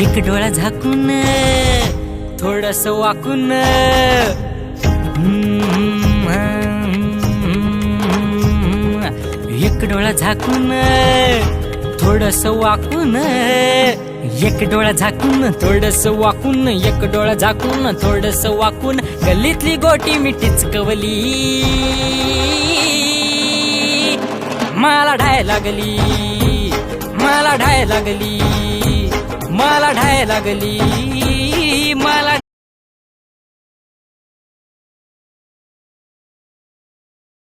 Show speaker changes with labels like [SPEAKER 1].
[SPEAKER 1] एक डोळा झाकून थोडस वाकून एक डोळा झाकून थोडस वाकून एक डोळा झाकून थोडस वाकून एक डोळा झाकून थोडस वाकून गल्लीतली गोटी मी टिचकवली मला ढाय लागली मला ढाय लागली मला ढाय लागली मला